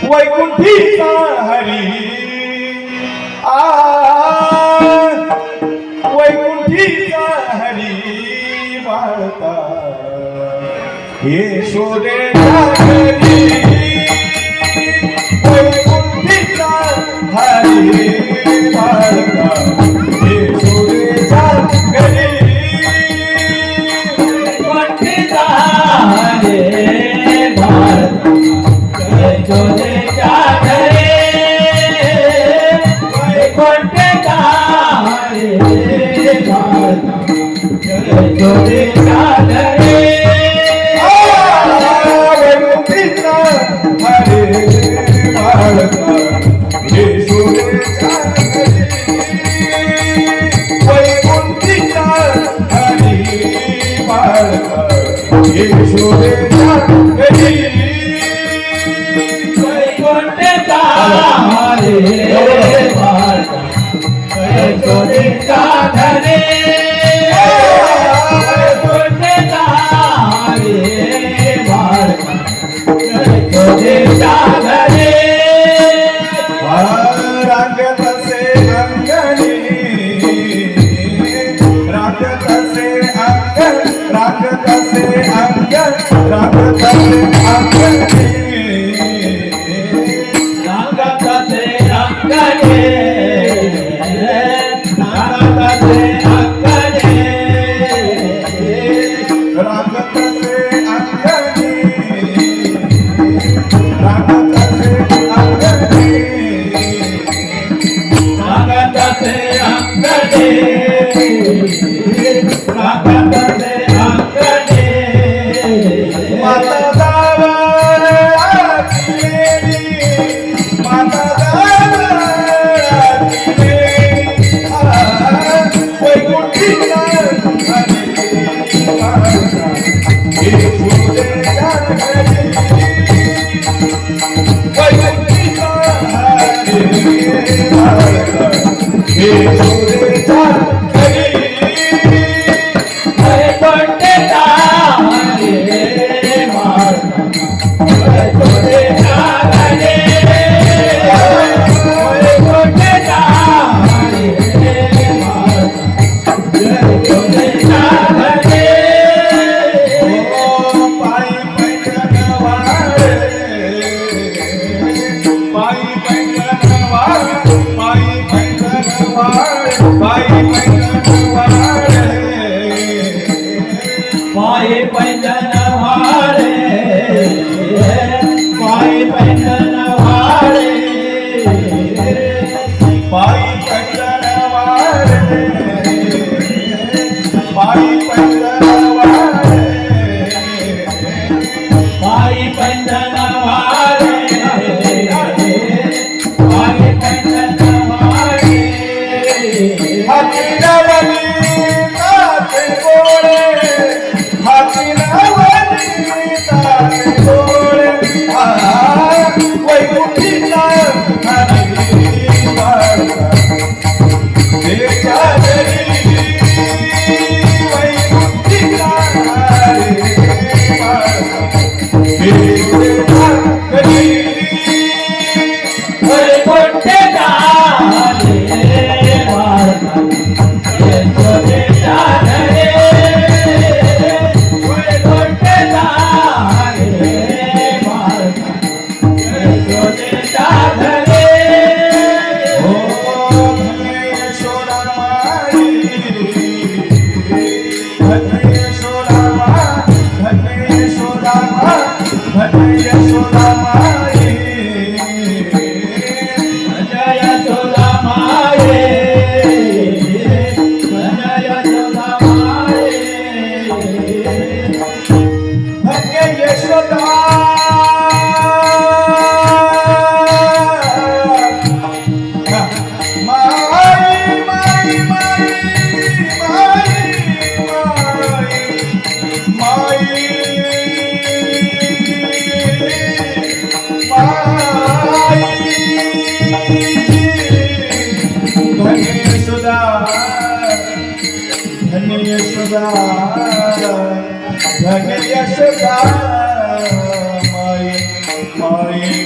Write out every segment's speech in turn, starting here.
वैकुंठीचा हरी वैकुंठीचा हरी वाळता यशोदेच्या घरी वैकुंठीचा हरी वाळता यशोदेच्या घरी वैकुंठीचा हरी वाळता यशोदेच्या घरी वैकुंठीचा हरी वाळता यशोदेच्या घरी वैकुंठीचा हरी वाळता यशोदेच्या घरी वैकुंठीचा हरी वाळता यशोदेच्या घरी वैकुंठीचा हरी वाळता यशोदेच्या घरी वैकुंठीचा हरी वाळता यशोदेच्या घरी रागतसे अंगणी रागतसे अंगण रागतसे अंगण रागतसे अंगणी नागतसे अंगणे नागतसे अंगणे रागतसे अंगणी रागतसे अंगणी नागतसे अंगणे नागतसे अंगणे माता जावळ आखिलेली माता जावळ आखिलेली वैकुंठीचा हरी वाळता यशोदेच्या घरी वैकुंठीचा हरी वाळता यशोदेच्या घरी वैकुंठीचा हरी वाळता यशोदा माई माई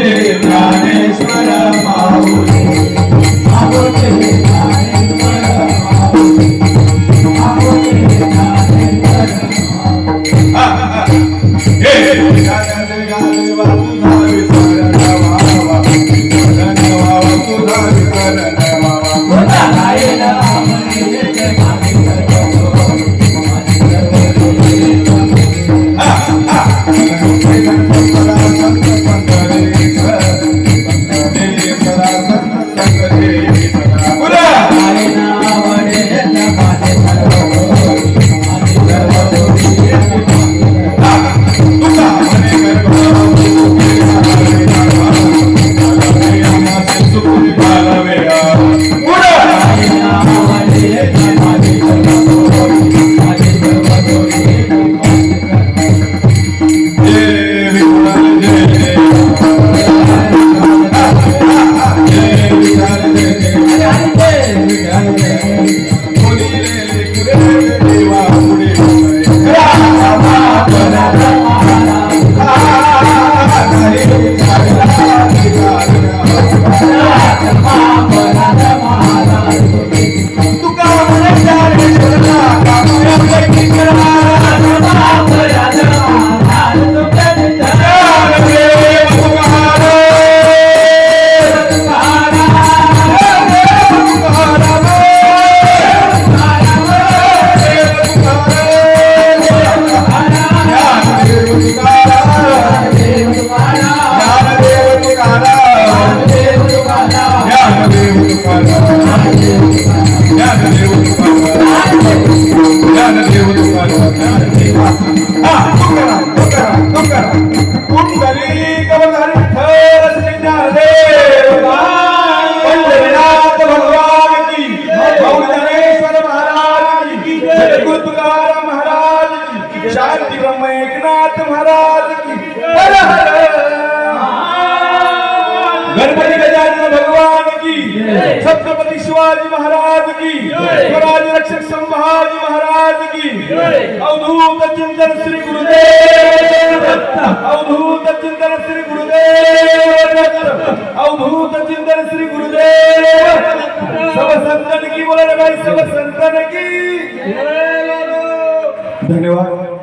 ज्ञानेश्वर माऊली माऊली ज्ञानेश्वर माऊली माऊली ज्ञानेश्वर माऊली हे गाणे गाणे वाचू धावी सरण वावा सरण वावा तू धावी सरण वावा होता नाही ना म्हणे येते माझी सर्व माझी सर्व नाही ना म्हणे येते माझी सर्व माझी सर्व शांती ब्रह्म एकनाथ महाराज की हर हर गणपती गजानन भगवान की छत्रपति शिवाजी महाराज की स्वराज रक्षक संभाजी महाराज की अवधूत चिंतन श्री गुरुदेव अवधूत चिंतन श्री गुरुदेव अवधूत चिंतन श्री गुरुदेव सब संतन की बोला भाई सब संतन की धन्यवाद।